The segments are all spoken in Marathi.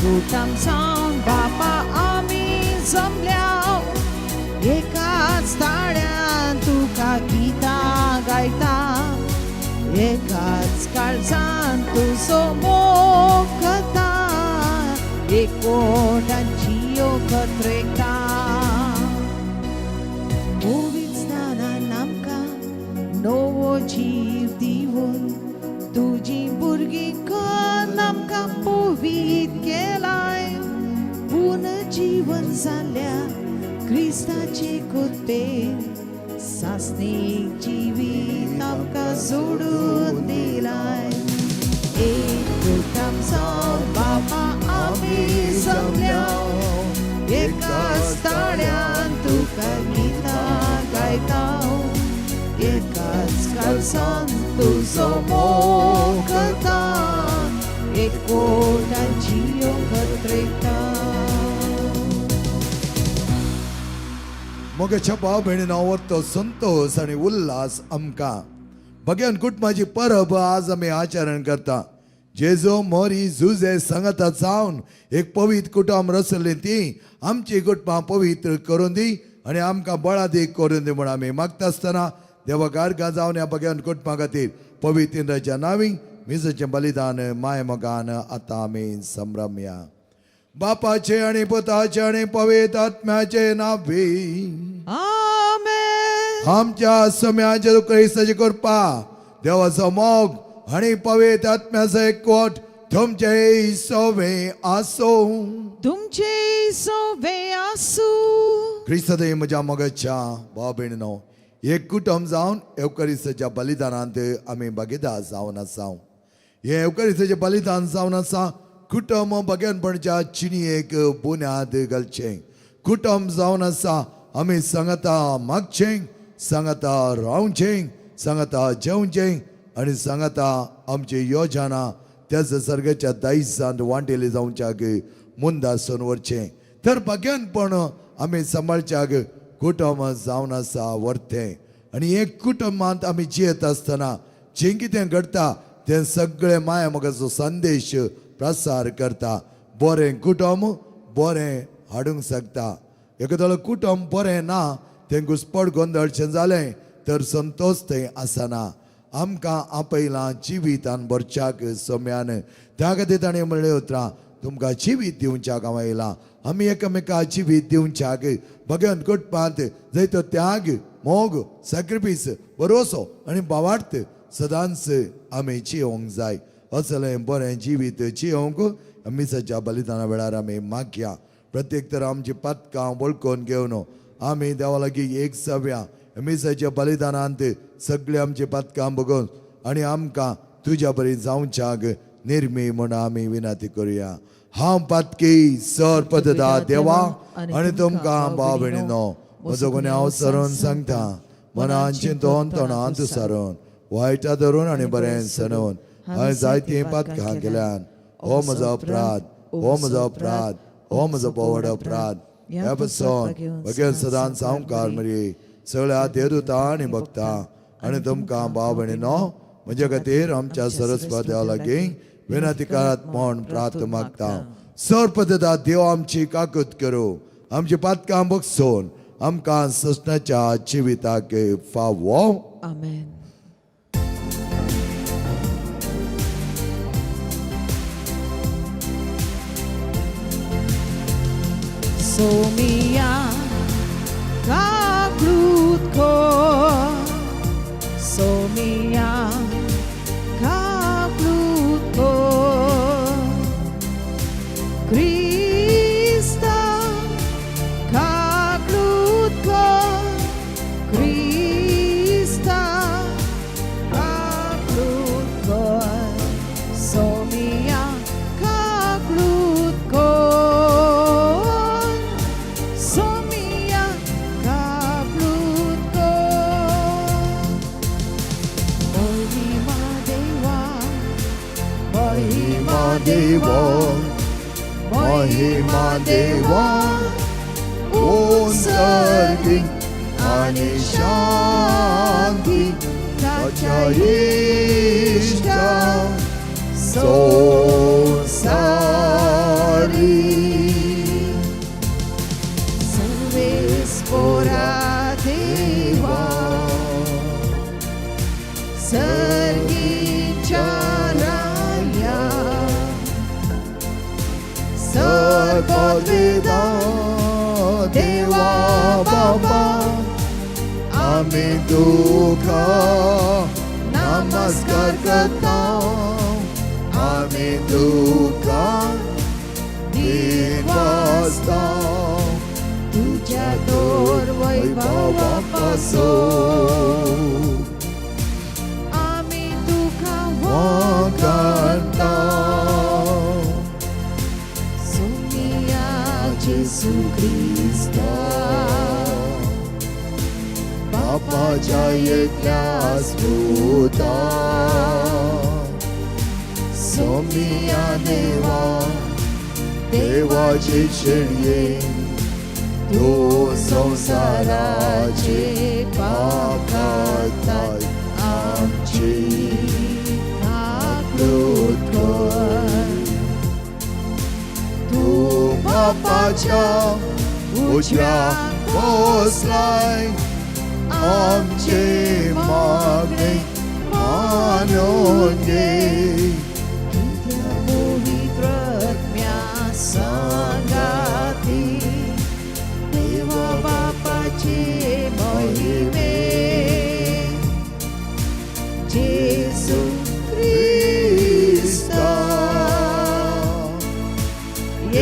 कुटुंब जाऊन बापा आम्ही जमल्या एकाच ताळ्यान तुका गिता गायता एकाच काळजान तुझो मोग कथा एकोटांची ओखत्रेकता मोवीत स्नानान आमकां नवो जीव दिवन तुजी भुरगीं करून आमकां पवित केलाय पुनर्जीवन जाल्ल्या क्रिस्ताचे खुर्पेर सासणीक जिवीत आमकां जोडून दिलाय एक कुटुंब जावन बापा आमी जमल्या एकाच ताळ्यान तुका गितां गायता एकाच काळजान तुजो मोग कथा एकोटांची ओखत्रेकता मोगाच्या भाव भयणींनो आवडतो संतोष आणि उल्हास आमकां भगवान कुटुंबाची परब आज आमी आचरण करता जेजो मोरी झुजे सांगता जावन एक पवित्र कुटुंब रचली ती आमची कुटुंबां पवित्र करून दी आणि आमकां बळादीक करून दी म्हणून आमी मागता आसतना देवा गाडगा जावन ह्या भगवान कुटुंबा खातीर पवित्र इंद्राच्या नांवी मिसाचें बलिदान माय मोगान आतां आमी संभ्रमया बापाचे आणि पुताचे आणि पवित्र आत्म्याचे नावे आमेन आमच्या सम्याच्या क्रिस्ताची कृपा देवाचो मोग आणि पवित्र आत्म्याचो एकवट तुमचे सोवे आसो तुमचे सोवे आसू क्रिस्तादे म्हज्या मोगाच्या भाव भयणींनो एक कुटुंब जावन एवकारिस्ताच्या बलिदानांत आमी भागीदार जावन आसा हे एवकारिस्ताचें बलिदान जावन आसा कुटुंब भगवानपणाच्या चिणयेक बुन्याद घालचें कुटुंब जावन आसा आमी सांगता मागचें सांगता रावचें सांगता जेवचें आनी सांगता आमची योजना त्याच सर्गाच्या दायजांत वांटेली जावच्याक मुंदासून व्हरचें तर भगवानपण आमी सांबाळच्याक कुटुंब जावन आसा व्हरतें आनी एक कुटुंबांत आमी जियेत आसतना जें कितें घडटा तें सगळें माया मोगाचो संदेश प्रसार करता बरें कुटुंब बरें हाडूंक शकता एखादो कुटुंब बरें ना तें घुसपट गोंदळचें जालें तर संतोष थंय आसना आमकां आपयलां जिवितान भरच्याक सोम्यान त्या खातीर ताणें म्हणलें उतरां तुमकां जिवीत दिवच्याक हांव आयलां आमी एकामेकां जिवीत दिवच्याक भगवान कुटुंबांत जंय तो त्याग मोग सॅक्रिफीस भरोसो आनी भावार्थ सदांच आमी जियोंक जाय असलें बरें जिवीत जियोंक मिसाच्या बलिदाना वेळार आमी मागया प्रत्येक तर आमची पदकां वळखून घेवन आमी देवा लागीं एक सव्या मिसाच्या बलिदानांत सगळीं आमची पदकां बघून आनी आमकां तुज्या बरी जावच्याक निर्मी म्हूण आमी विनंती करुया हांव पदकी सर्पदा देवा आनी तुमकां भाव भयणींनो म्हजो गुन्यांव हांव सरून सांगता मनान चिंतून तोंडांत सारून वायटा धरून आनी बरें सणून हांवें जायतीं पदकां केल्यान हो म्हजो अपराध हो म्हजो अपराध हो म्हजो पवड अपराध ह्या पासून भगवान सदांच संवकार मरी सगळ्या देवदूतां आनी भक्तां आनी तुमकां भाव भयणींनो म्हजे खातीर आमच्या सरस्वती देवा लागीं विनंती करात म्हूण प्रार्थ मागता सर्पदा देव आमची काकूत करूं आमची पदकां बगसून आमकां ससण्याच्या जिविताक फावो आमेन Somia kakrutko Somia kakrutko Krista kakrutko Krista kakrutko Somia kakrutko देवा महिमा देवा ओंसर्गी आणि शांती ताच्या इष्टा संसारी सर्गीच्या राया सर्ववेदा देवा बाबा आम्ही तुका नमस्कार करता आम्ही तुका दिन वाजता तुझ्या दोर वैभवापासून आम्ही तुका वागता सोनिया जेसू ख्रिस्ता बापाच्या एकल्या स्फुता सोमिया देवा देवाची शेळये तो संसाराचे पाप खाताय आमची आकृत कर तू बापाच्या उजव्या बसलाय आमचे मागणे मानून घे तुझ्या पवित्रत्म्या संगाती देवा बापाचे महिमे जेसू ख्रिस्ता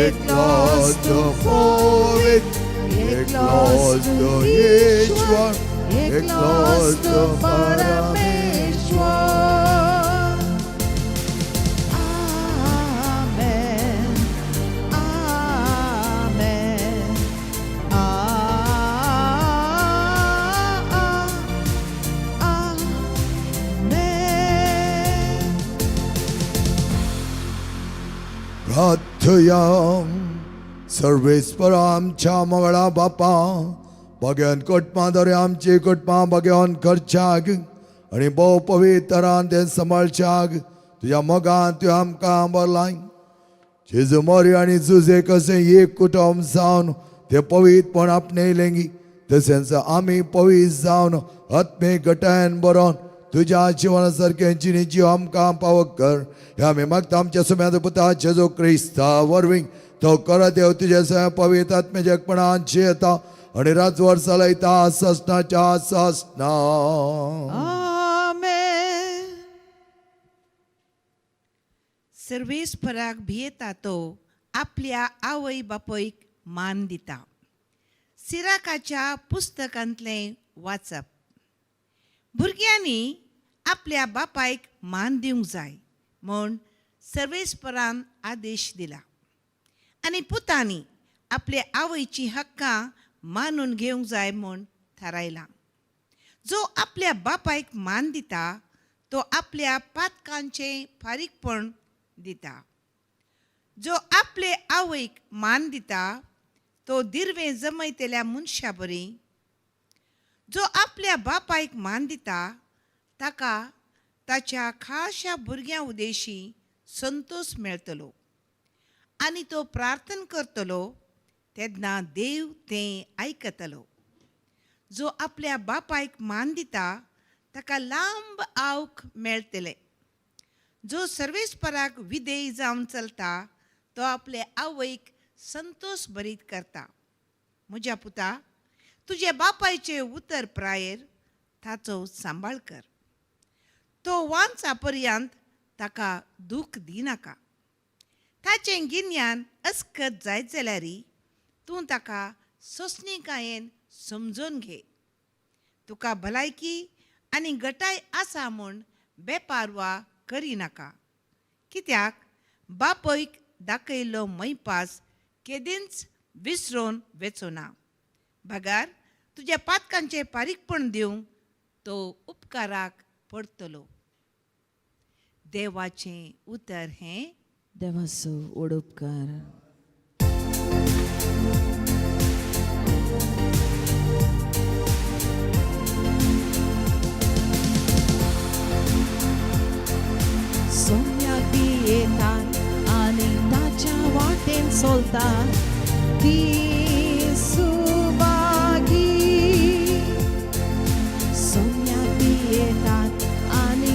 एकलाच तो पवित्र एकलाच तो ईश्वर एकलाच तो परमेश्वर आमेन आमेन आमेन प्रार्थया सर्वेस्पर आमच्या मंगळा बापा भगवान कोटमादरे आमचे कोटमा भगवान करच्याक आणि भोव पवित्रान ते सांबाळच्याक तुझ्या मोगान तू आमकां बरलाय जेजू मोरी आणि जुजे कसे एक कुटुंब जावन ते पवित्रपण आपणेलेंगी तशेंच आमी पवित्र जावन आत्मीक गटायन बरोवन तुझ्या जिवनासारखे जिणी जीव आमकां पावक कर हे आमी मागता आमच्या सुम्याद पुता जेजू क्रिस्ता वरवीं तो कर देव तुझे सगळ्या पवित्र आत्म्याच्या एकपणान येता आणि राजवर्सा लायता ससनाच्या ससना आमेन सर्वेस्पराक भियेता तो आपल्या आवय बापयक मान दिता सिराकाच्या पुस्तकांतले वाचप भुरग्यांनी आपल्या बापायक मान दिवंक जाय म्हूण सर्वेस्परान आदेश दिला आनी पुतांनी आपल्या आवयची हक्कां मानून घेवंक जाय म्हूण थारायलां जो आपल्या बापायक मान दिता तो आपल्या पातकांचें फारीकपण दिता जो आपले आवयक मान दिता तो दिर्वे जमयतल्या मनशा बरी जो आपल्या बापायक मान दिता ताका ताच्या खाशा भुरग्यां उदेशी संतोष मेळटलो आनी तो प्रार्थना करतलो तेन्ना देव तें आयकतलो जो आपल्या बापायक मान दिता ताका लांब आवक मेळटले जो सर्वेस्पराक विधेय जावन चलता तो आपल्या आवयक संतोष भरीत करता म्हज्या पुता तुज्या बापायचे उतर प्रायेर ताचो सांबाळ कर तो वांचा पर्यंत ताका दूख दिनाका ताचें गिन्यान अस्कत जायत जाल्यार तूं ताका सोंसणिकायेन समजून घे तुका भलायकी आनी गटाय आसा म्हूण बेपारवा करिनाका कित्याक बापयक दाखयल्लो मैपास केदींच विसरून वेचोना भागार तुज्या पातकांचें पारीकपण दिवंक तो उपकाराक पडटलो देवाचें उतर हें देवाचो ओडुपकार सोम्याक ती येतात आनी ताच्या वाटेन चलतात ती सुभागी सोम्याक ती येतात आनी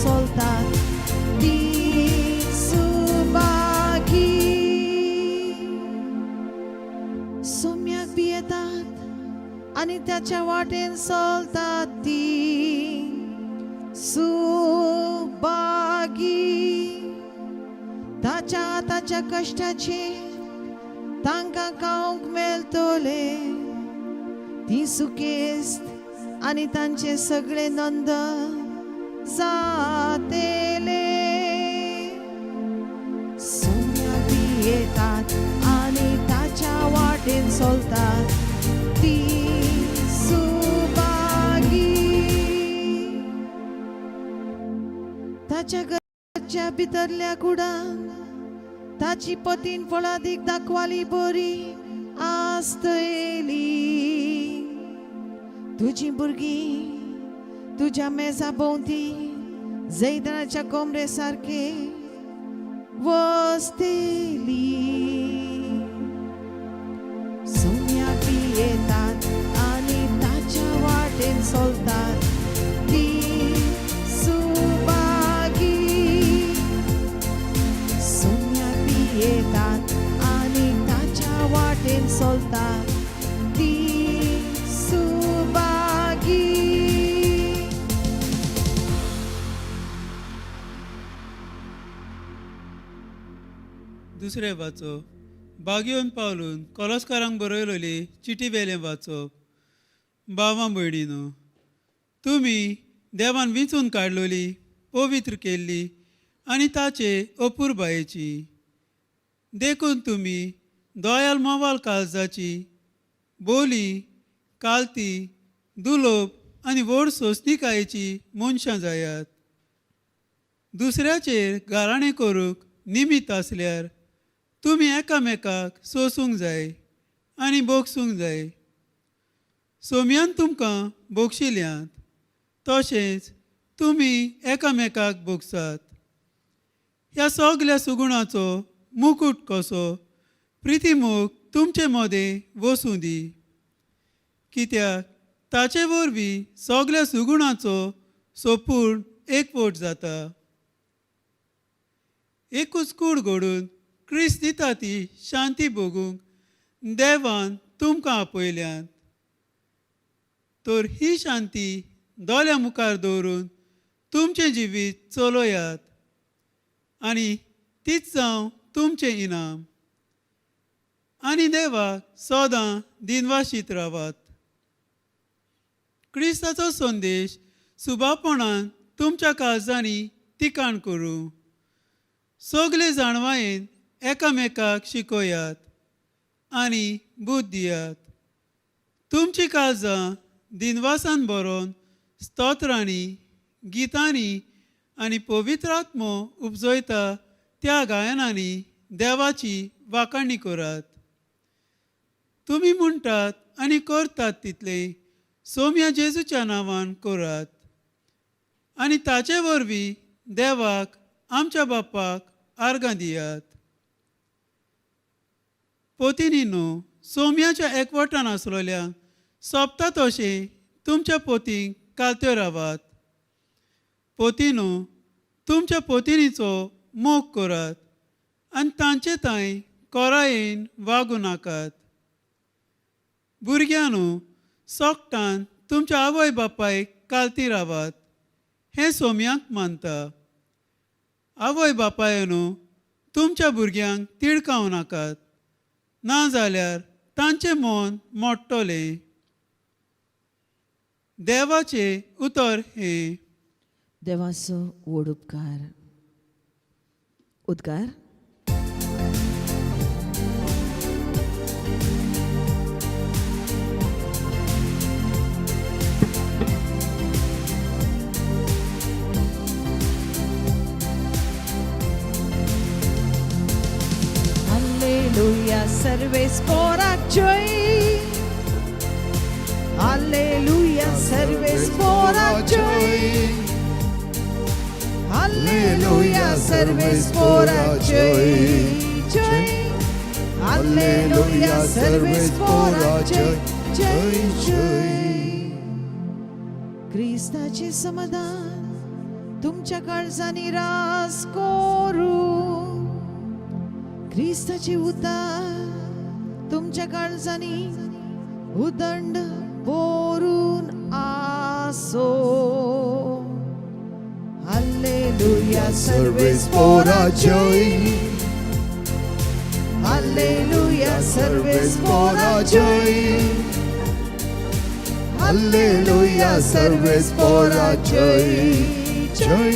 सोलतात ती सुभागी. सोम्याक बी येतात आणि त्याच्या वाटेन सोलतात ती सुभागी. ताच्या कष्टाचे तांकां खावंक मेळटले ती सुकेस्त आणि तांचे सगळे नंद जातेले. सोम्या बी येतात आणि ताच्या वाटेन सोलतात ती सुभागी. ताच्या घराच्या भितरल्या कुडान ताची पतीन फळादीक दाखवाली बरी आस्तयली. तुझी भुरगीं तुझ्या मेजा भोंवती जैतनाच्या कोंबरे सारखे वसतेली. सोम्या बी येतात आणि ताच्या वाटेन सोलतात ती सुभागी. सोम्या बी येतात आणि ताच्या वाटेन सोलतात ती सुभागी. दुसरें वाचप बागयोन पावलून कॉलोस्कारांक बरयलेली चिटी वेलें वाचप. भावां भयणीनो, तुमी देवान विंचून काडलेली, पवित्र केल्ली आनी ताचे अपुरबायेची. देखून तुमी दोयाल मोवाल काळजाची बोली, कालती, दुलोप आनी व्हड सोंसणिकायेची मनशां जायात. दुसऱ्याचेर गाराणें करूंक निमित आसल्यार तुमी एकामेकाक सोसूंक जाय आनी बोगसूंक जाय. सोम्यान तुमकां बोगशिल्यांत तशेंच तुमी एकामेकाक बोगसात. ह्या सगल्या सुगुणाचो मुकुट कसो प्रितीमोग तुमचे मदें वसूं दी. कित्याक ताचे वरवीं सगल्या सुगुणाचो सोपूर्ण एकवट जाता. एकूच कूड घडून क्रिस्त दिता ती शांती भोगूंक देवान तुमकां आपयल्यांत. तर ही शांती दोल्या मुखार दवरून तुमचें जिवीत चलोयात आनी तीच जावं तुमचें इनाम. आनी देवाक सदां दिनवाशीत रावात. क्रिस्ताचो संदेश सुभावपणान तुमच्या काळजांनी तिकाण करूं. सगळे जाणवायेन एकामेकाक शिकोयात आनी बूद दियात. तुमची काळजां दिनवासान बरोवन स्तोत्रांनी, गितांनी आनी पवित्र आत्मो उपजयता त्या गायनांनी देवाची वाखाणणी करात. तुमी म्हणटात आनी करतात तितले सोम्या जेजूच्या नांवान करात आनी ताचे वरवीं देवाक आमच्या बापाक आर्गां दियात. पोतिनीनो, सोम्याच्या एकवटान आसलेल्यांक सोबता तशें तुमच्या पोतींक कालत्यो रावात. पोतिनो, तुमच्या पोतिनीचो मोग करात आनी तांचे थंय कोरायेन वागूं नाकात. भुरग्यांनो, सोगटान तुमच्या आवय बापायक कालती रावात हें सोम्यांक मानता. आवय बापायनो, तुमच्या भुरग्यांक तिडकाव नाकात, नाजाल्यार तांचें मन मोडटलें. देवाचें उतर हें. देवाचो व्हड उपकार. उद्गार. Alleluia, सर्वेस पोराक जय. Alleluia, सर्वेस पोराक जय. Alleluia, सर्वेस पोराक जय जय. Alleluia, सर्वेस पोराक जय जय जय. क्रिस्ताचे समाधान तुमच्या काळजांनी रास करू ख्रिस्ताचे उतार तुमच्या काळजांनी उदंड भरून आसो हालेलुया सर्वेस पोराजय हालेलुया सर्वेस पोराजय हालेलुया सर्वेस पोराजय जय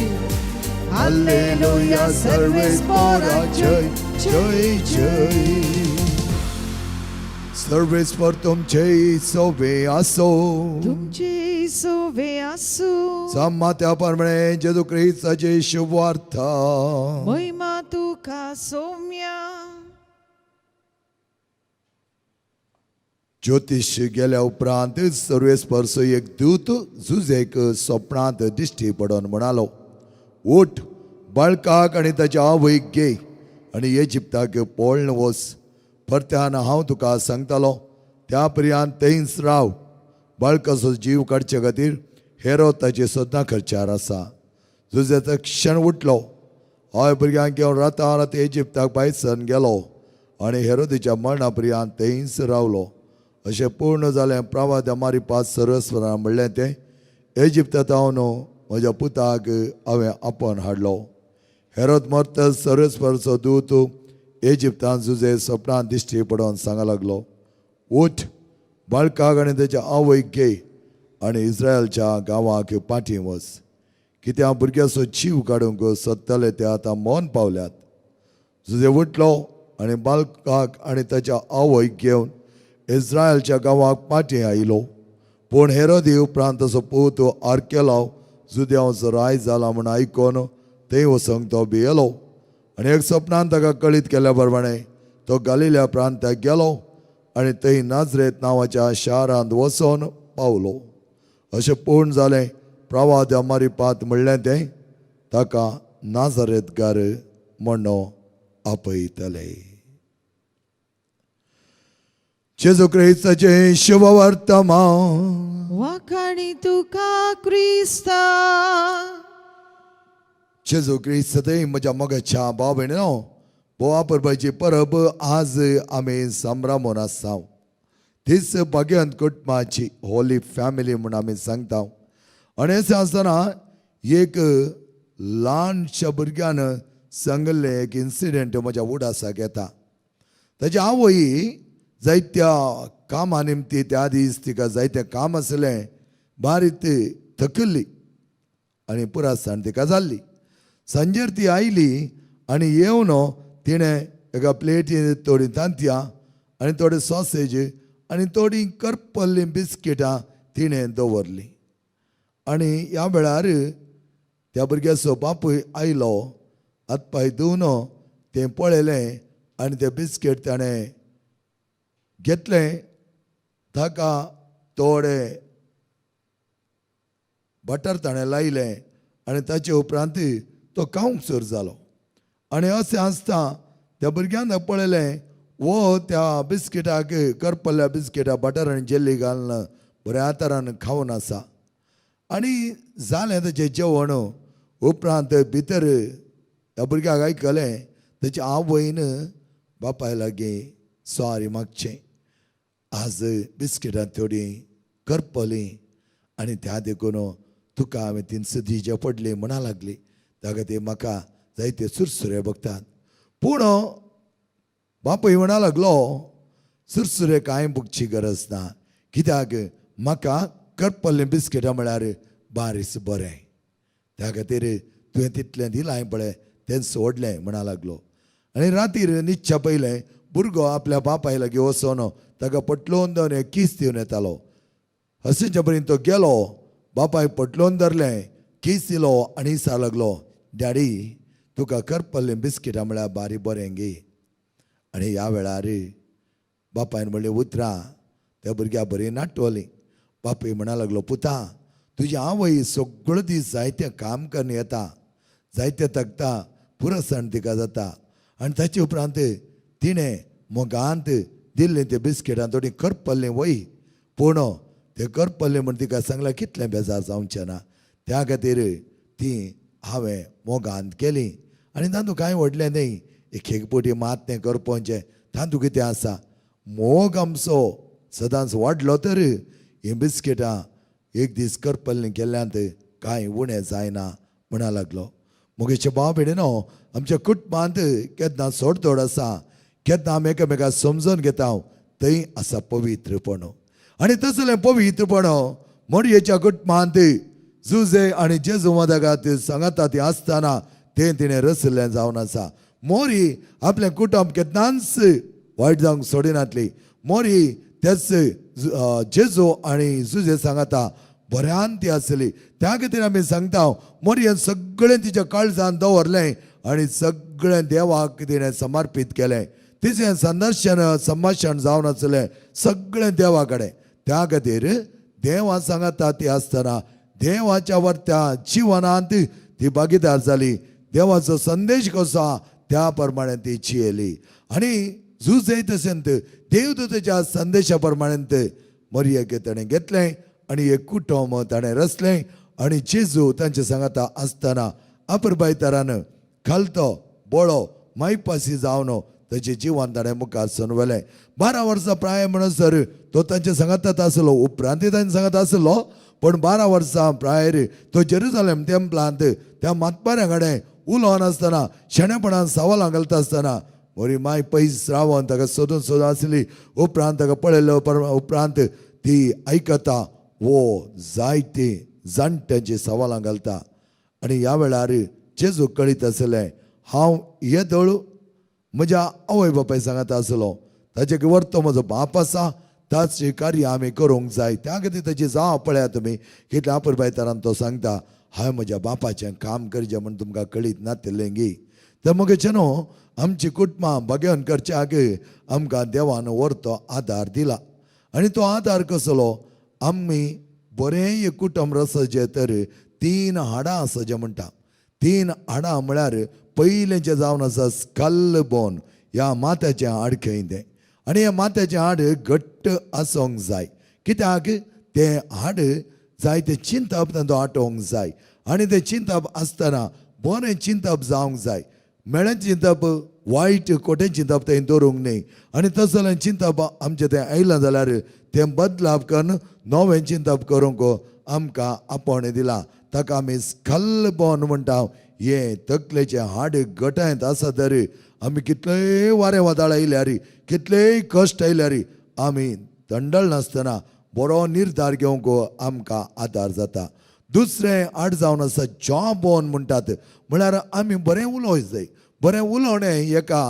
हालेलुया सर्वेस पोराजय जय जय सर्वेस पर तुमचे सोवे असो तुमचे सोवे असू प्रमाणे जेजू ख्रिस्ताचे शुभार्थ महिमा तुका सौम्या ज्योतिष गेल्या उपरांत सर्वेस्परचो एक दूत झुजेक स्वप्नांत दिश्टी पडोन म्हणालो उठ बाळकाक आनी ताच्या आवयक घे आनी इजिप्ताक पळोवन वच परत्यान हांव तुका सांगतालो त्या पर्यंत थंयच राव बाळकाचो जीव काडचे खातीर हेरो ताचे सोदना खर्चार आसा झुजेचो क्षण उठलो हय भुरग्यांक घेवन राता रात इजिप्ताक भायर गेलो आनी हेरोदीच्या मरणा पर्यंत थंयच रावलो अशें पूर्ण जालें प्रवाद मारी पांच सर्वेस्परान म्हणलें तें इजिप्तांत हांव न्हू म्हज्या पुताक हांवें आपोवन हाडलो हेरोद मरतच सर्वेस्परचो दूत इजिप्तांत झुजे स्वप्नांत दिश्टी पडोवन सांगा लागलो उठ बाळकाक आनी ताच्या आवयक घे आनी इस्रायलच्या गांवांक पाठी वच कित्याक भुरग्याचो जीव काडूंक सोदताले ते आतां मौन पावल्यात झुजे उठलो आनी बाळकाक आनी ताच्या आवयक घेवन इस्रायलच्या गांवांक पाठी आयलो पूण हेरोदी उपरांत ताचो पूत आर्केलाव जुद्यांचो राय जाला म्हूण आयकून थंय वचूंक तो भियेलो आनी एक सपनांत ताका कळीत केल्या प्रमाणे तो गलिल्या प्रांताक गेलो आनी थंय नाजरेत नांवाच्या शारांत वचून पावलो अशें पूर्ण जालें प्रवाद मारी पात म्हणलें तें ताका नाजरेतकार म्हणो आपयतले जेजू ख्रिस्ताचे शुभ वर्तमान वाखाणी तुका क्रिस्ता जेजू ख्रिस्त म्हज्या मोगाच्या भाव भयणीनो बोवा परबाची परब आज आमी संभ्रमून आसा तीच भगवंत कुटुंबाची होली फॅमिली म्हूण आमी सांगता आनी अशें आसतना एक ल्हानशा भुरग्यान सांगलें एक इन्सिडेंट म्हज्या उडासाक येता ताची आवय जायत्या कामा निमती त्या दीस तिका जायतें काम आसलें बारीक थकल्ली आनी पुरासाण तिका जाल्ली सांजेर ती आयली आनी येवन तिणें एका प्लेटीन थोडी तांतयां आनी थोडे सॉसेज आनी थोडी करपल्ली बिस्किटां तिणें दवरलीं आनी ह्या वेळार त्या भुरग्याचो बापूय आयलो हात पांय धुवन तें पळयलें आनी तें बिस्कीट ताणें घेतलें ताका थोडे बटर ताणें लायलें आनी ताचे उपरांत तो खावंक सुरू जालो आनी अशें आसता त्या भुरग्यान पळयलें वो त्या बिस्किटाक करपल्ल्या बिस्किटाक बटर आनी जेल्ली घालून बऱ्या तरान खावन आसा आनी जालें ताचें जेवण उपरांत भितर ह्या भुरग्याक आयकलें ताच्या आवयन बापाय लागीं सॉरी मागचें आज बिस्किटां थोडी करपलीं आनी त्या देखून तुका हांवें तीन सदीचे पडली म्हणा लागली ताका ती म्हाका जायते सुरसुरे बगतात पूण बापूय म्हणा लागलो सुरसुरे कांय बगची गरज ना कित्याक म्हाका करपल्लें बिस्किटां म्हळ्यार बारीस बरें त्या खातीर तुवें तितलें दिलां पळय तें सोडलें म्हणा लागलो आनी रातीर न्हिदच्या पयलें भुरगो आपल्या बापाय लागीं वचोन ताका पटलोवन दवन एक कीस दिवन येतालो हसीच्या पर्यंत तो गेलो बापाय पटलोवन धरलें कीस दिलो आनी सांग लागलो डॅडी तुका करपल्लें बिस्किटां म्हळ्यार बारी बरें गे आनी ह्या वेळार बापायन म्हणलें उतरां त्या भुरग्याक बरी नाटवली बापूय म्हणा लागलो पुता तुजी आवय सगळो दीस जायतें काम करून येता जायतें थकता पुरो सण तिका जाता आनी ताचे उपरांत तिणें मोगांत दिल्लें तें बिस्किटां थोडी करपल्लें वय पूण तें करपल्लें म्हण तिका सांगलां कितलें बेजार जावचें ना त्या खातीर ती हांवें मोगांत केली आनी तातूंत कांय व्हडलें न्ही एक एकपोटी मात तें करपाचें तातूंत कितें आसा मोग आमचो सदांच वाडलो तर हीं बिस्किटां एक दीस करपल्लीं केल्ल्यांत कांय उणें जायना म्हणा लागलो मोगेचे भाव भयणीनो आमच्या कुटुंबांत केन्ना सोडतोड आसा केन्ना आमी एकामेकाक समजून घेता थंय आसा पवित्रपण आनी तसलें पवित्रपण मोरयेच्या कुटुंबांत जुजे आनी जेजू मदगात सांगाता ती आसतना तें तिणें रचलें जावन आसा मोरी आपलें कुटुंब केन्नाच वायट जावंक सोडिनातली मोरी तेच जेजू आनी जुजे सांगाता बऱ्यान ती आसली त्या खातीर आमी सांगता मोरयेन सगळें तिच्या काळजांत दवरलें आनी सगळें देवाक तिणें समर्पीत केलें तिचें संभाशण जावन आसलें सगळें देवा कडेन त्या खातीर देवा सांगाता ती आसतना देवाच्या वर्त्या जिवनांत ती भागीदार जाली देवाचो संदेश कसो आहा त्या प्रमाणे ती जियेली आनी जुजय तशेंच देवदूताच्या संदेशा प्रमाणे मोरयेक ताणें घेतलें आनी एक कुटुंब ताणें रचलें आनी जेजू तांचे सांगाता आसतना अप्रबायतरान खालतो बळो मायपासी जावन ताचें जिवन ताणें मुखार सोन व्हेलें 12 वर्सां प्राय म्हणसर तो तांचे सांगातात आसलो उपरांत तांचे सांगात आसलो पण 12 वर्सां प्रायर तो जेरुसलेम टेंपलांत त्या मातबाऱ्या कडेन उलोवन आसतना शेणेपणान सवालां घालता आसतना मोरी माय पयस रावन ताका सोदून आसली उपरांत ताका पळयलो उपरांत ती आयकता वो जायते जाणट्यांची सवालां घालता आनी ह्या वेळार जेजू कळीत आसलें हांव येदोळ म्हज्या आवय बापाय सांगता आसलो ताचे वर्तो म्हजो बाप आसा ताचें कार्य आमी करूंक जाय त्या खातीर ताची जाव पळया तुमी कितल्या अपुरबायतरान तो सांगता हांवें म्हज्या बापाचें काम करचें म्हण तुमकां कळीत नातिल्लें गी तर मगेचे न्हू आमची कुटुंबां भगेवन करच्याक आमकां देवान व्हरतो आदार दिला आनी तो आदार कसलो आमी बरें एक कुटुंब रचचें तर 3 हाडां आसचें म्हणटा 3 हाडां म्हळ्यार पयलें जें जावन आसा स्कल बोन ह्या माथ्याचें हाड खंय तें आनी हें माथ्याचें हाड घट्ट आसूंक जाय कित्याक तें हाड जाय तें चिंतप तातूंत आटोवंक जाय आनी तें चिंतप आसतना बरें चिंतप जावंक जाय मेळें चिंतप वायट खोटें चिंतप थंय दवरूंक न्ही आनी तसलें चिंतप आमचें तें आयलां जाल्यार तें बदलाव करून नवें चिंतप करूंक आमकां आपण दिलां ताका आमी स्कल बोन म्हणटा हें तकलेचें हाड घटायत आसा तर आमी कितलेय वारें वादळ आयल्यार कितलेय कश्ट आयल्यार आमी तंडळ नासतना बरो निर्धार घेवंक आमकां आदार जाता दुसरें हाड जावन आसा जॉ बोन म्हणटात म्हळ्यार आमी बरें उलोवंक जाय बरें उलोवणें एका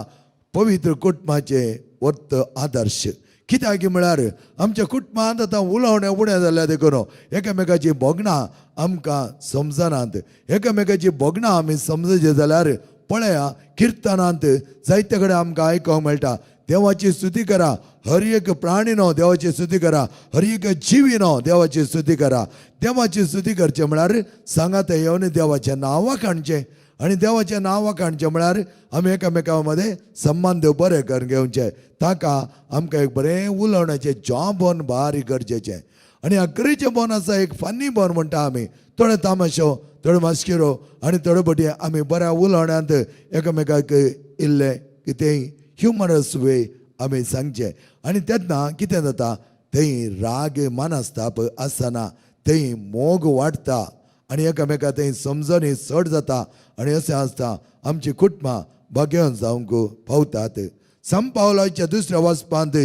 पवित्र कुटुंबाचें वर्त आदर्श कित्याक म्हळ्यार आमच्या कुटुंबांत आतां उलोवणें उणें जाल्यार देखून एकामेकाची बोगणां आमकां समजनात एकामेकाची बोगणां आमी समजचें जाल्यार पळया किर्तनांत जायते कडेन आमकां आयकोंक मेळटा देवाची स्तुती करा हर एक प्राणीनो देवाची स्तुती करा हर एक जिवीनो देवाची स्तुती करा देवाची स्तुती करचें म्हळ्यार सांगात येवन देवाचें नांवां काडचें आनी देवाचें नांवां काडचें म्हळ्यार आमी एकामेका मदें संबंद बरें करून घेवचे ताका आमकां एक बरें उलोवण्याचें जॉ बोन बारीक गरजेचें आनी अकरेचें बोन आसा एक फनी बोन म्हणटा आमी थोडे तामाशो थोडे मस्किरो आनी थोडे बटी आमी बऱ्या उलोवण्यांत एकामेकाक इल्लें कितेंय ह्युमरस वे आमी सांगचें आनी तेन्ना कितें जाता थंय राग मानास्ताप आसतना थंय मोग वाडटा आनी एकामेका थंय समजणी चड जाता आनी अशें आसता आमची कुटुंबां भगेवन जावंक पावतात संपावलाच्या दुसऱ्या वचपांत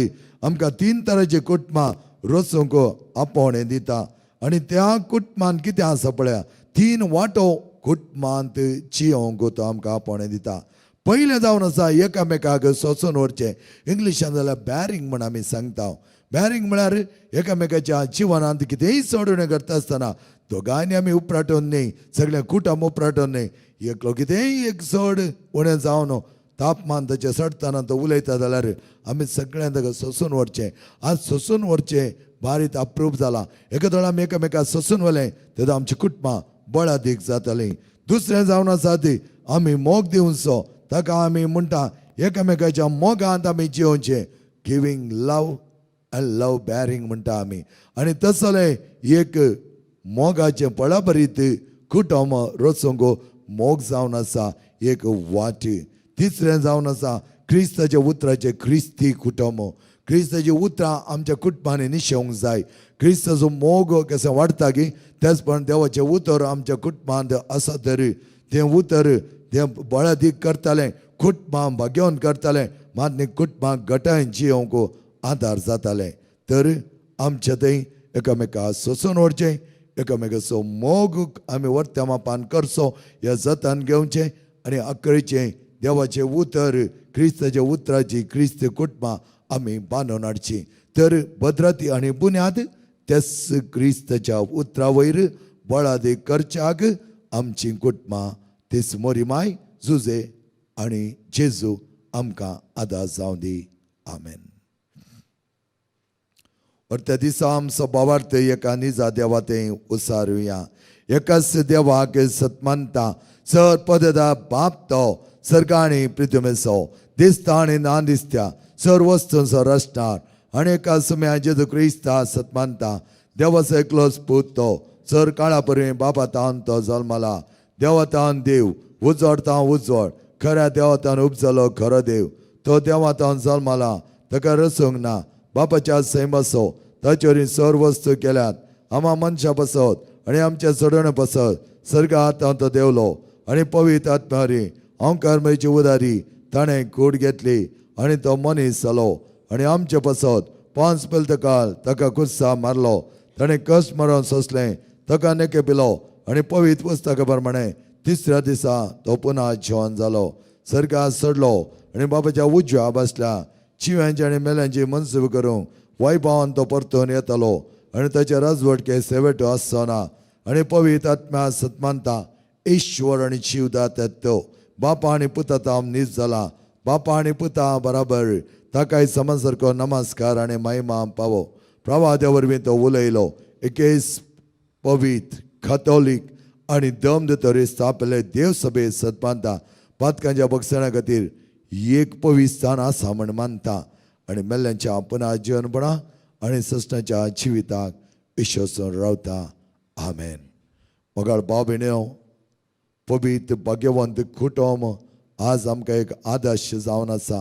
आमकां 3 तरांची कुटुंबां रचूंक आपण दिता आनी त्या कुटुंबांत कितें आसा पळया 3 वांटो कुटुंबांत जियोंक तो आमकां आपण दिता पयलें जावन आसा एकामेकाक सोंसून व्हरचें इंग्लिशान जाल्यार बॅरींग म्हण आमी सांगता बॅरींग म्हळ्यार एकामेकाच्या जिवनांत कितेंय चड करता आसतना दोगांयनी आमी उपराटून न्ही सगळें कुटुंब उपराटून न्ही एकलो कितेंय एक चड उणें जावन तापमान ताचें चडटना तो उलयता जाल्यार आमी सगळें ताका सोंसून व्हरचें आज सोंसून व्हरचें बारीक अप्रूप जाला एका दोळ आमी एकामेकाक सोंसून व्हेलें तेन्ना आमचीं कुटुंबां बळादीक जातलीं दुसरें जावन आसा ती आमी मोग दिवचो ताका आमी म्हणटा एकामेकाच्या मोगांत आमी जियोवचें giving love and love bearing म्हणटा आमी आनी तसलें एक मोगाचें पळापरीत कुटुंब रचूंक मोग जावन आसा एक वाट. तिसरें जावन आसा क्रिस्ताच्या उतराचे ख्रिस्ती कुटुंब. क्रिस्ताची उतरां आमच्या कुटुंबांनी निशेवंक जाय. क्रिस्ताचो मोग कसं वाडटा की तेच पण देवाचें उतर आमच्या कुटुंबांत आसा तर तें उतर तें बळादीक करतालें, कुटुंबां भाग्यवन करतालें, मात न्ही कुटुंबांक गटांय जियोंक आदार जातालें. तर आमच्या थंय एकामेका सोंसून व्हरचें, एकामेकाचो मोग आमी वर्त्या मापान करचो, हें जतन घेवचें आनी आकळीचें देवाचें उतर क्रिस्ताच्या उतराची क्रिस्त कुटुंबां आमी बांदून हाडची. तर भद्रती आनी बुन्याद तेच क्रिस्ताच्या उतरा वयर बळादीक करच्याक आमची कुटुंबां तेच मोरीमाय जुजे आनी जेजू आमकां आदार जावं दी. आमेन. त्या दिसा आमचो भावार्थ एका निजा देवा थंय उसारुया. एकाच देवाक सतमंता सर पददा बाप तो सर्गा आनी पृथ्वीचो दिसता आनी ना दिसत्या सर वस्तूंचो रचणार आनी एका सुम्या जेजू क्रिस्ता सतमंता देवाचो एकलोच पूत तो सर काळा परी बापा तावन तो जल्मला. देवा तावन देव उजवाड तावन उजवाड खऱ्या देवा तावन उपजलो खरो देव. तो देवा तावन जल्मला ताका रसूंक ना. बापाच्या सैम बसो ताचे सर वस्तू केल्यात. आमा मनशां बसत आनी आमच्या चडण बसत सर्गांत तावन तो देवलो आनी पवित्र आत्म्यारी अंकारमयची उदारी ताणें कूड घेतली आनी तो मनीस जालो आनी आमचे बसत 5 काळ ताका कुस्सा मारलो. ताणें कस मारून सोंसलें ताका नेके पिलो आनी पवित्र पुस्तका प्रमाणे तिसऱ्या दिसा तो पुन्हा जिवन जालो. सर्गांत चडलो आनी बापाच्या उजव्या बसल्या. चिव्यांची आनी मेल्यांची मनसूब करूंक वैभवान तो परतून येतलो आनी ताचे राजवटके सेवेटो आसचो ना. आनी पवित्र आत्म्या सतमानता ईश्वर आनी शिवदात तो बापा आनी पुता ताम नीज जाला. बापा आनी पुता बराबर ताकाय समसारको नमस्कार आनी महिमा पावो. प्रवाद्या वरवीं तो उलयलो. एकेच पवित्र कॅथोलीक आनी दमदतरी स्थापले देव सभे सतमानता पातकांच्या भक्षणा खातीर एक पवित्र स्थान आसा म्हण मानता आनी मेल्ल्यांच्या पुना जिवनपणा आनी सस्ताच्या जिविताक विश्वासून रावता. आमेन. मोगाळ भाव भयण्यो, पवित्र भाग्यवंत कुटुंब आज आमकां एक आदर्श जावन आसा.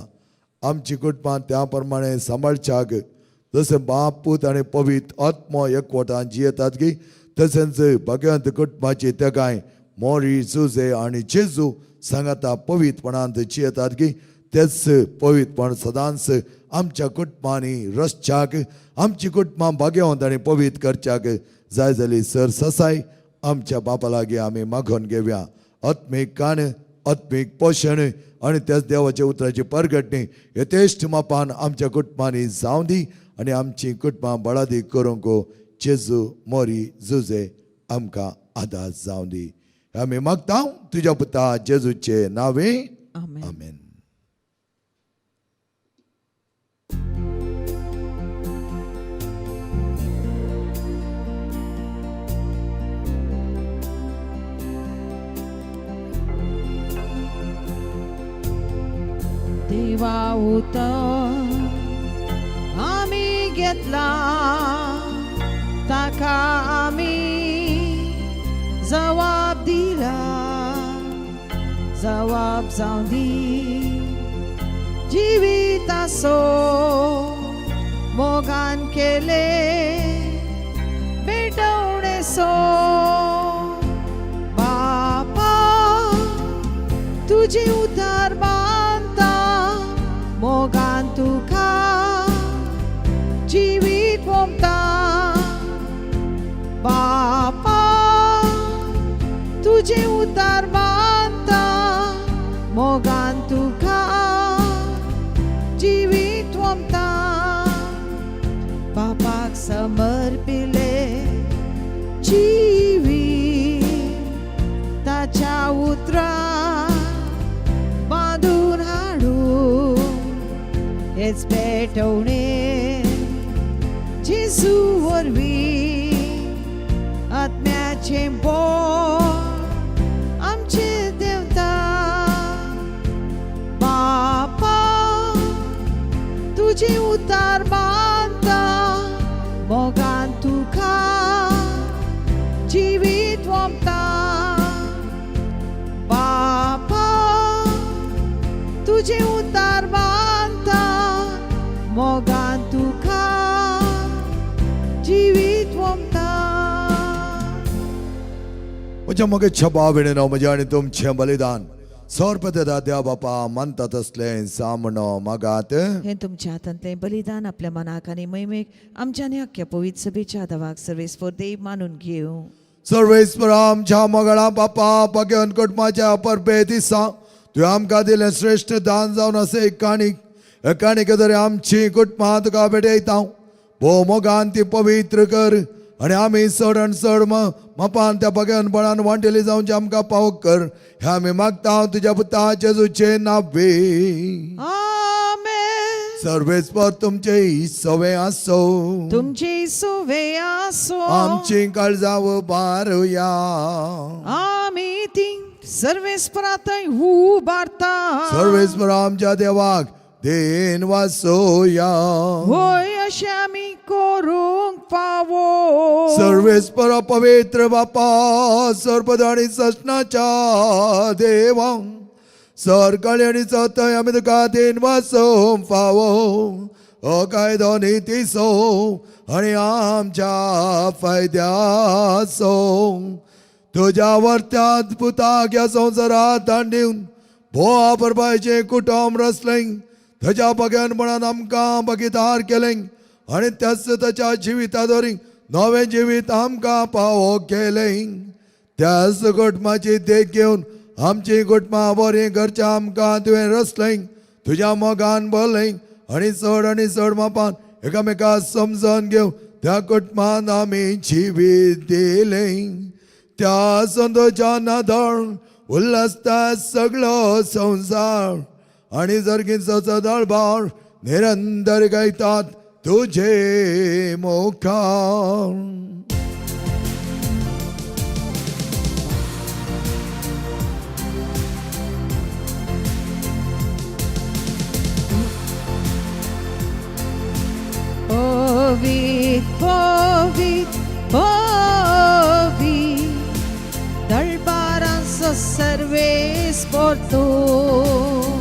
आमची कुटुंबां त्या प्रमाणे सांबाळच्याक जशें बाप पूत आनी पवित्र आत्मो एकवटान जियेतात की तशेंच भगवंत कुटुंबाची तेगाय मोरी जुजे आनी जेजू सांगाता पवित्रपणांत जियेतात की तेच पवित्रपण सदांच आमच्या कुटुंबांनी रचच्याक आमची कुटुंबां भाग्यवंत आनी पवित्र करच्याक जाय जाली सर ससाय आमच्या बापा लागीं आमी मागून घेवया. आत्मीक कान, आत्मीक पोशण आनी त्याच देवाच्या उतराची परगटणी यथेश्ट मापान आमच्या कुटुंबांनी जावं दी आनी आमची कुटुंबां बळादीक करूंक जेजू मोरी जुजे आमकां आदार जावं दी. आमी मागता तुज्या पुता जेजूचे नावे. आमेन. आमेन. देवा उतर आमी घेतला ताका आमी जबाब दिला. जबाब जावं दी जिविताचो मोगान केले भेटवणेचो. बापा तुजी उतार बांदता मोगान तुका जिवीत वोमता. बापा तुजे उतार बांदता मोगान तुका जिवीत वोमता. बापाक समर्पिले जिवीत ताच्या उतरा बांदून हाडून हेच पेटवणे जेजू वरवीं आत्म्याचे बोट आमचे देवता. बापा तुजी उतार बांदता मोगान तुका जिवीत वोमता. म्हज्या मोगेच्या भाव म्हज्या आनी तुमचें बलिदान सर्पदेदा देवा बापा मानता तसलें सामणो मागात. हे तुमच्या हातांतलें बलिदान आपल्या मनाक आनी मैमेक आमच्या आनी अख्ख्या पवित्र सभेच्या आदावाक सर्वेस्पर देव मानून घेवं. सर्वेस्पर आमच्या मोगळा बापा भगवन कुटुंबाच्या परबे दिसा तुवें आमकां दिलें श्रेश्ठ दान जावन अशें एक काणीक जरी आमची कुटुंबां तुका भेटयता भोव मोगान ती पवित्र कर आनी आमी चड आनी चड मपान त्या भगवनपणान वांटेली जावंचे आमकां पावक कर हें आमी मागता तुज्या पुता जेजूचे नांवे. आमेन. सर्वेस्पर तुमचे ही सवय आसो तुमची सुवे आसो आमची काळजाव बारुया आमी ती सर्वेस्परांतय उबारता. सर्वेस्पर आमच्या देवाक देन वासोया होय अशें आमी करूंक फावो. सर्वेस्पर पवित्र बापा सर्पद आनी सशनाच्या देवा सरकाळी आनी चतय आमी तुका देन वासोवंक फावो अकायदो नितीसो आनी आमच्या फायद्याचो तुज्या वर्त्यांत पुताक ह्या संवसारांत हाडून भोव परबायचें कुटुंब रचलें ताच्या भगवनपणान आमकां भागीदार केलें आनी त्याच ताच्या जिविता दोरी नवें जिवीत आमकां पावो केलें. त्याच कुटुंबाची देख घेवन आमची कुटुंबां बरीं घरचें आमकां तुवें रचलें तुज्या मोगान भरलें आनी चड मापान एकामेकां समजून घेवन त्या कुटुंबान आमी जिवीत दिलें. त्या संतोच्या नादळ उल्हासता सगळो संसार आनी जरगीचो दळबार निरंतर गायतात तुझे मुखार. पवित्र पवित्र पवित्र दळबारांचो सर्वेस्पर तूं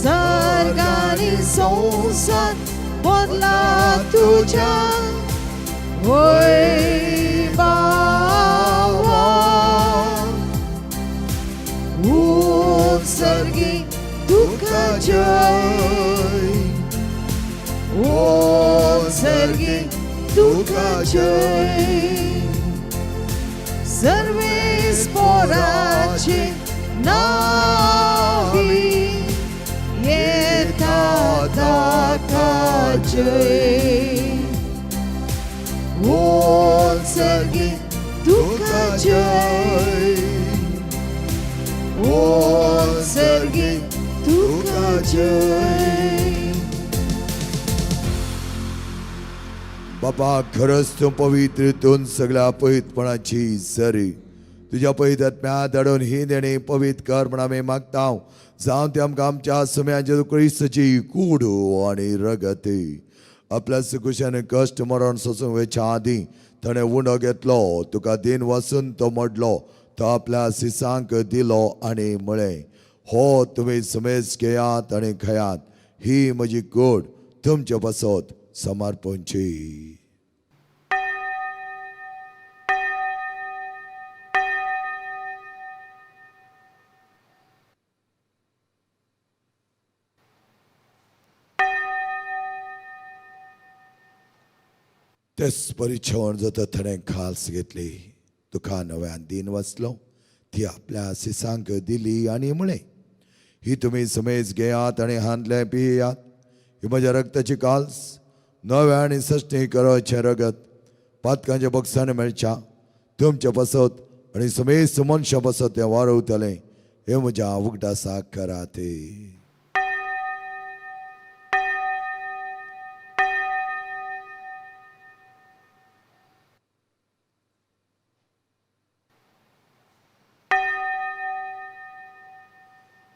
सर्गानी संसार बदला तुझ्या वैभवा उत्सर्गी तुका जय उत्सर्गी तुका जय सर्वेस्पराचे नावी येता ताका जय उत्सर्गी तुका जय उत्सर्गी तुका जय. बापा खरंच तू पवित्र तून सगळ्या पवित्रपणाची सरी तुझ्या पवित्रात्म्या धाडून ही देणी पवित्र कर म्हण आमी मागता. जावं ते आमकां आमच्या सुम्या जेजू क्रिस्ताची कूड आनी रगत आपल्या सुकुशान कश्ट मरण सोसूंक वेच्या आदीं ताणें उंडो घेतलो तुका दिन वसून तो मोडलो तो आपल्या सिसांक दिलो आनी म्हळें हो तुमी समेज घेयात आनी खयात ही म्हजी कूड तुमचे बसत समर्पणची. तेच परिचवण जाता ताणें खास घेतली तुका नव्यान दिन वचलो ती आपल्या सिसांक दिली आनी म्हळें ही तुमी समेज घेयात आनी हांतले पियात ही म्हज्या रक्ताची काल्स नव्या आनी सश्टी करचे रगत पातकांच्या बक्षान मेळच्या तुमचे बसत आनी समेज मनशां बसत तें वारवतलें हे म्हज्या उगडासाक करात.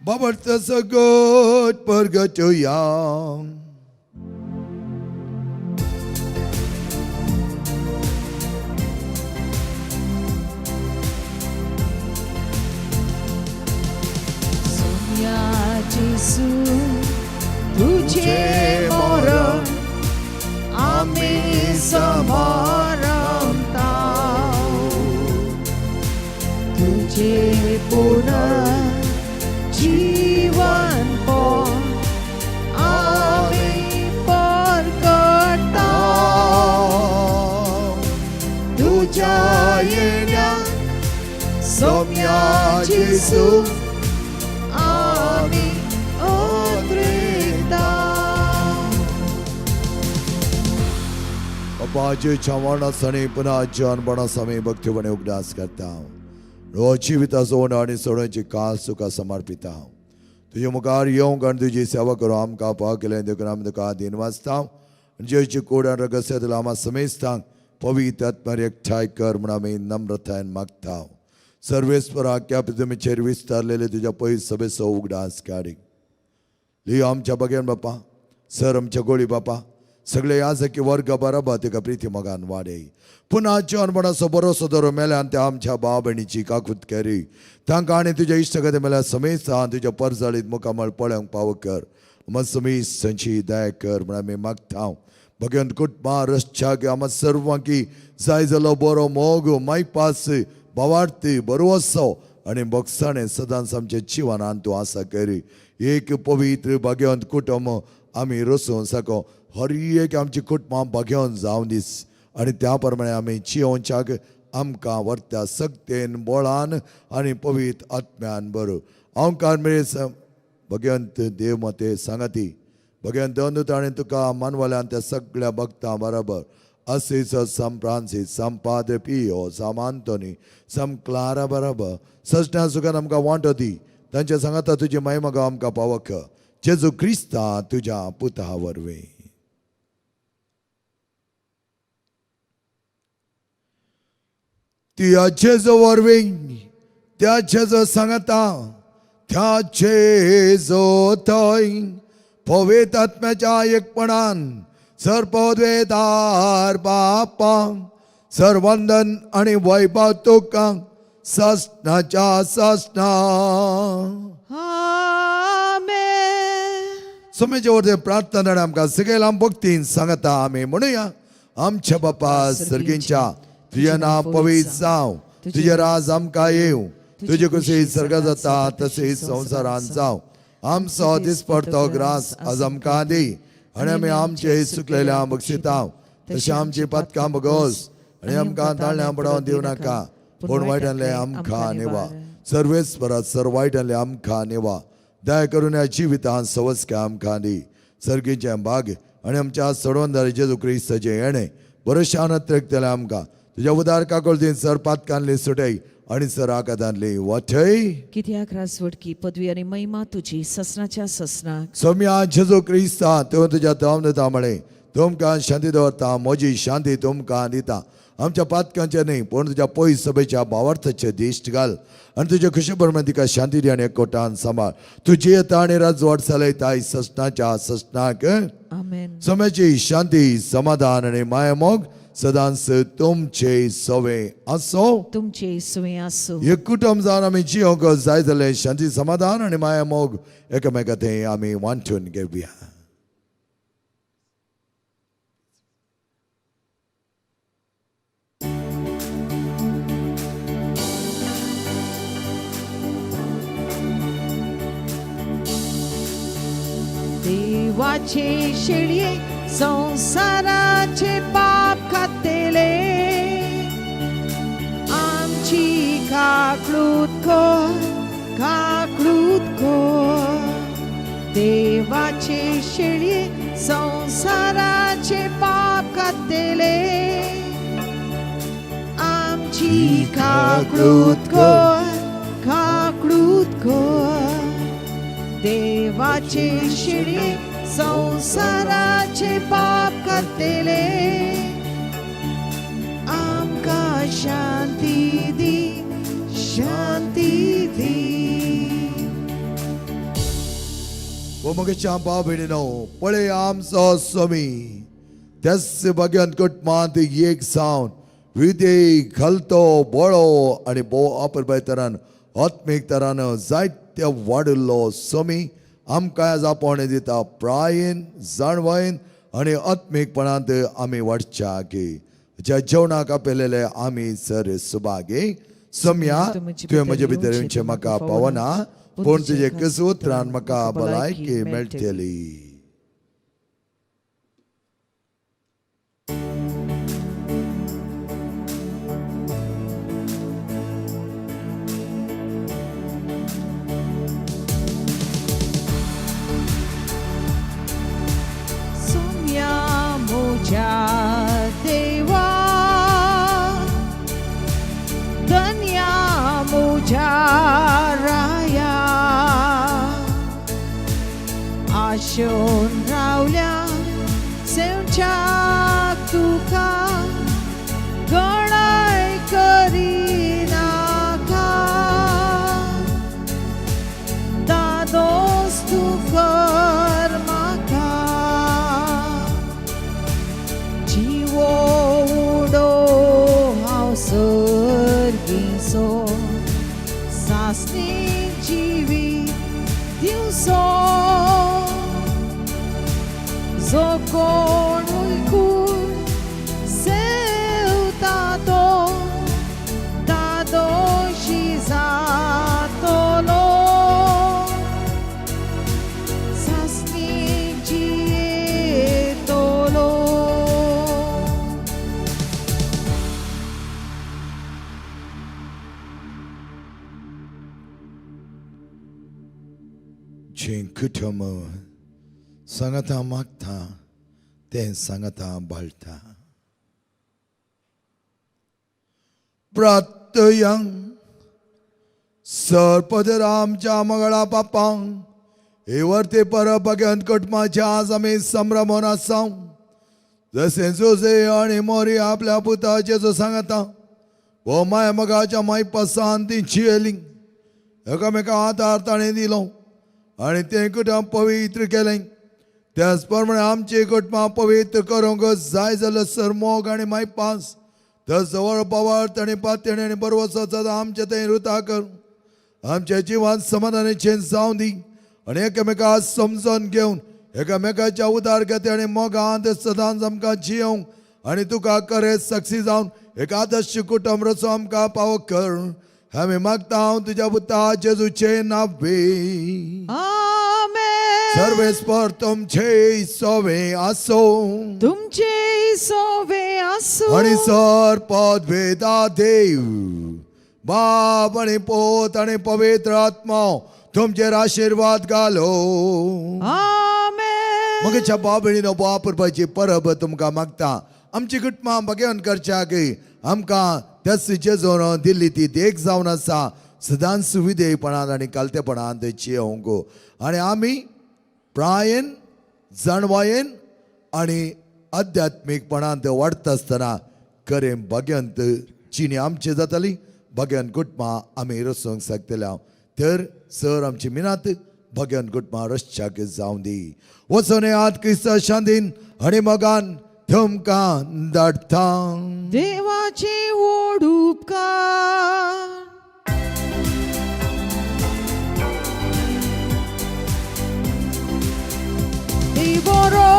Babarta sagot purgatoryam. Sonia Jesu, तुझे मरण आम्ही समारंभता तुझे पूर्ण जीवन पण आम्ही परगटा तुझ्या येण्या सौम्या जेसू आम्ही उद्रिक्ता. बापाचे छावणासणे पुन्हा जानपणासमय भक्तीपणे उगडास करता जिविता सोडणं आणि सोडण्याची काळ सुखा समर्पित हांव. तुझे मुखार येवंक आनी तुजी सेवा करूं आमकां पावकेलें देखून आमी तुका दिन वाचता. जेची कोडान रगसेतलो आमा समेस्तांक पवित्र आत्म्यार एकठांय कर म्हूण आमी नम्रतायेन मागता. सर्वेस्परा आख्या पृथ्वीचेर विस्तारलेले तुज्या पयस सभेचो उगडास काडी. लियो आमच्या बगेन बापा, सर आमच्या गोळी बापा, सगळे याजकी वर्ग बराबर तिका प्रिती मोगान वाडय. पुन्हा जेवणपणाचो बरोसो दरो मेल्यान त्या आमच्या भाव भयणीची काकूत करी. तांकां आनी तुज्या इश्टगती मेल्या समेत तुज्या परजळीत मुखामळ पळोवंक फावो कर. आम समीस संची दया कर म्हण आमी मागता. भगवंत कुटुंबा रसच्या आम सर्वांकी जाय जालो बरो मोग मायपास भावार्थी बरो असो आनी बक्षाणे सदांच आमच्या जिवनांत तूं आसा करी. एक पवित्र भगवंत कुटुंब आमी रसूं साको हर एक आमची कुटुंबां भगवंत जावन दीस आनी त्या प्रमाणे आमी जियोवच्याक आमकां वर्त्या सक्तेन बोळान आनी पवित्र आत्म्यान बरो. हांव मेरेस भगवंत देव मते सांगाती भगवंत दोन ताणें तुका मानवाल्यान त्या सगळ्या भक्तां बरोबर असीस सम फ्रांसीस सम पाद्रे पियो सम आंतोनी सम क्लारा बरोबर सजण्या सुखान आमकां वांटो दी. तांच्या सांगाता तुजी महिमा गाव आमकां पावक. जेजू क्रिस्ता तुज्या पुता वरवीं. त्या जेजू वरवीं त्या जेजू सांगता त्या जेजू थंय पवित्र आत्म्याच्या एकपणान सरपदवेदार बापा सर्वंदन आणि वैभव तुका ससनाच्या ससना. आमेन. सोमेच्या वरते प्रार्थना आमकां सगळ्या भक्तीन सांगता आमी म्हणुया. आमच्या बापा सर्गींच्या तुझे नाव पवित्र जावं, तुझे राज आमकां येवं, तुझे कुशी सर्ग जाता तशेंच संवसारांत जावं. आमचो दिसपडतो ग्रास आज आमकां दी आनी आमी आमचे सुकलेल्या बक्षिता तशें आमची पथकां बगोस आनी आमकां ताळण्यां पडोवन दिवं नाका पूण वायटांतले आमकां नेवा. सर्वेस्परा सर्व वायटांतले आमकां नेवा. दया करून ह्या जिवितांत सवस्के आमकां दी. सर्गीचें भाग आनी आमच्या सोडवणदार जेजू क्रिस्ताचें येणें बरेशान त्रेकतलें आमकां तुज्या उदार काकोळतीन सर पातकांतली सुटय आनी सर आकांतांतली वाटय. कित्याक राजवटकी पदवी आनी महिमा तुजी ससनाच्या ससनाक. सोम्या जेजू क्रिस्ता तुवें तुज्या दवनता म्हळें तुमकां शांती दवरता म्हजी शांती तुमकां दिता. आमच्या पातकांचे न्ही पूण तुज्या पयस सभेच्या भावार्थाचे दिश्ट घाल आनी तुजे खुशी प्रमाणे तिका शांती दी आनी एकवटान सांबाळ. तुजी येता आनी राजवट चलयताय ससनाच्या ससनाक. आमेन. सोम्याची शांती समाधान आनी माया मोग सदांच तुमचे सवे आसो. तुमचे सुवे आसूं. एक कुटुंब जावन आमी जियोंक जाय जालें शांती समाधान आनी माया मोग एकामेका थंय आमी वांटून घेवया. देवाचे शेळये संसाराचे पाप खातेले आमची काकळूत को देवाचे शेळये संसाराचे पाप खातेले आमची काकळूत को देवाचे शेळये संसाराचे पाप खातेले आमकां शांती दी मोगेच्या भाव भयणीनो पळय आमचो स्वामी त्याच भगवंत कुटुंबांत एक जावन विधेय घालतो बळो आनी भोव अपुरबाय तरान आत्मीक तरान जायत्या वाडिल्लो स्वामी आमकां आज आपोवणें दिता. प्रायेन जाणवायेन आनी आत्मीकपणांत आमी वाडच्या की ज्या जेवणाक आपयलेले आमी सर सुभागे सम्या तुवें म्हजे भितर येवचें म्हाका पावना पूण तुजे कसवत्रान म्हाका भलायकी मेळटली. सोम्या म्हज्या देवा, धन्या म्हज्या राया, आशेन रावल्या सेवच्याक तुका गणाय करिनाका. दादोस तूं कर म्हाका, जिवो उडो हांव सर्गीचो, सासणीक जिवीत दिवचो. जो कोण उलकून सेवता तो दादोशी जातलो. सासणीक जियेतलो. जें कुटुंब सांगता मागता तें सांगता बाळटा. प्रार्थयांक सरपदर आमच्या मंगळा बापांक हे वर्ते परब भगवंत कुटुंबाच्या आज आमी संभ्रमोन आसा. जशें जोजे आनी मोरी आपल्या पुताचे जो सांगता वो माय मगाच्या माय पसान ती जियेली. एकामेका आदार ताणें दिलो आनी तें कुटुंब पवित्र केलें. त्याच प्रमाणे आमचे कुटुंबां पवित्र करूंक जाय जाल्यार सर मोग आनी मायपास थंय जवळ पवार आनी पातयणी आनी बरो सदां आमचे थंय रुता कर. आमच्या जिवान समाधानाचें जावं दी आनी एकामेकाक समजून घेवन एकामेकाच्या उदार घेते आनी मोगांत सदांच आमकां जियोंक आनी तुका खरें सक्सी जावन एक आदर्श कुटुंब रचो आमकां पावो कर. आमी मागता हांव तुज्या पुता जेजूचे नांवे. आमेन. सर्वेस्पर तुमचे सोवे आसो. तुमचे सोवे आसो. आणि सर पद वेदा देव बाप आणि पोत आणि पवित्र आत्मा तुमचेर आशीर्वाद घालो. आमेन. मगच्या बाबळीनो वापरपाची परब तुमकां मागता. आमची कुटुंबां भगवंत करच्याक आमकां त्याच जेजून दिल्ली ती देख जावन आसा. सदांच सुविधेपणान आनी कालतेपणान जियोंक आनी आमी प्रायेन जाणवायेन आनी आध्यात्मीकपणांत वाडटा आसतना खरें भगवंत चिनी आमची जाताली भगवंत कुटुंबां आमी रचूंक शकतल्या. तर सर आमची मिनात भगवंत कुटुंबां रचच्याक जावं दी. वचून येयात क्रिस्त शांतीन आनी मोगान तुमकां धाडटा. देवाचे व्हड उपकार. देवरो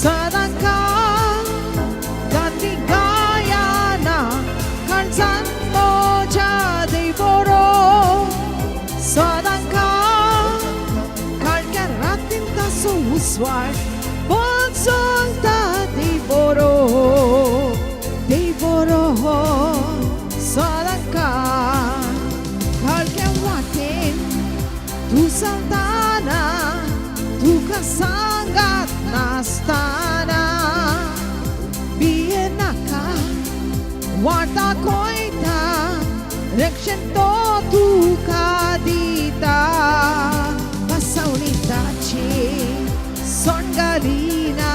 सदांकाळ गाती गायाना काणसान मोज्या. देवरो सदांकाळ काळक्या रातीन तासो उसवाळ बसोंता. देवरो देवरो सदांकाळ काळक्या वाटेन तूं चलताना तुका सांगात नासताना. भिये नाका वाटा कोयता रक्षण तो तुका दिता. बसवणीताचे सोंड घालिना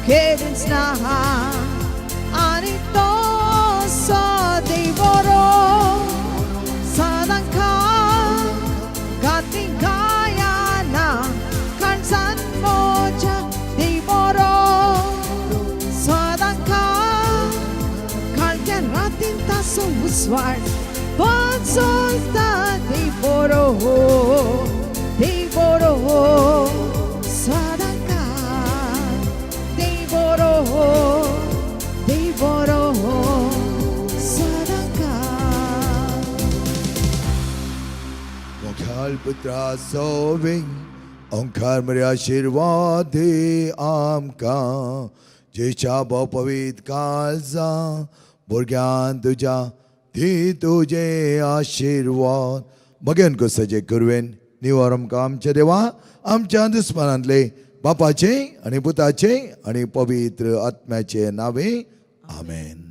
खेळच ना आनी तो सो देवरो सदांकाळ गाती गायाना काणसान मोज्या. देवरो सदांकाळ काळक्या रातीन तासो उसवाळ बसोंता. देवरो देवरो सदांकाळ. देवरो देवरो सदांकाळ. पुत्रा सोवे ओंकार मरे आशीर्वाद दे आमकां जेच्या भाव पवित काळजा भुरग्यां तुज्या दी तुजे आशीर्वाद मगेन कसजे करवेन निवार आमकां आमच्या देवा आमच्या दुस्मानांतले बापाचे आणि पुताचे आणि पवित्र आत्म्याचे नावे आमेन.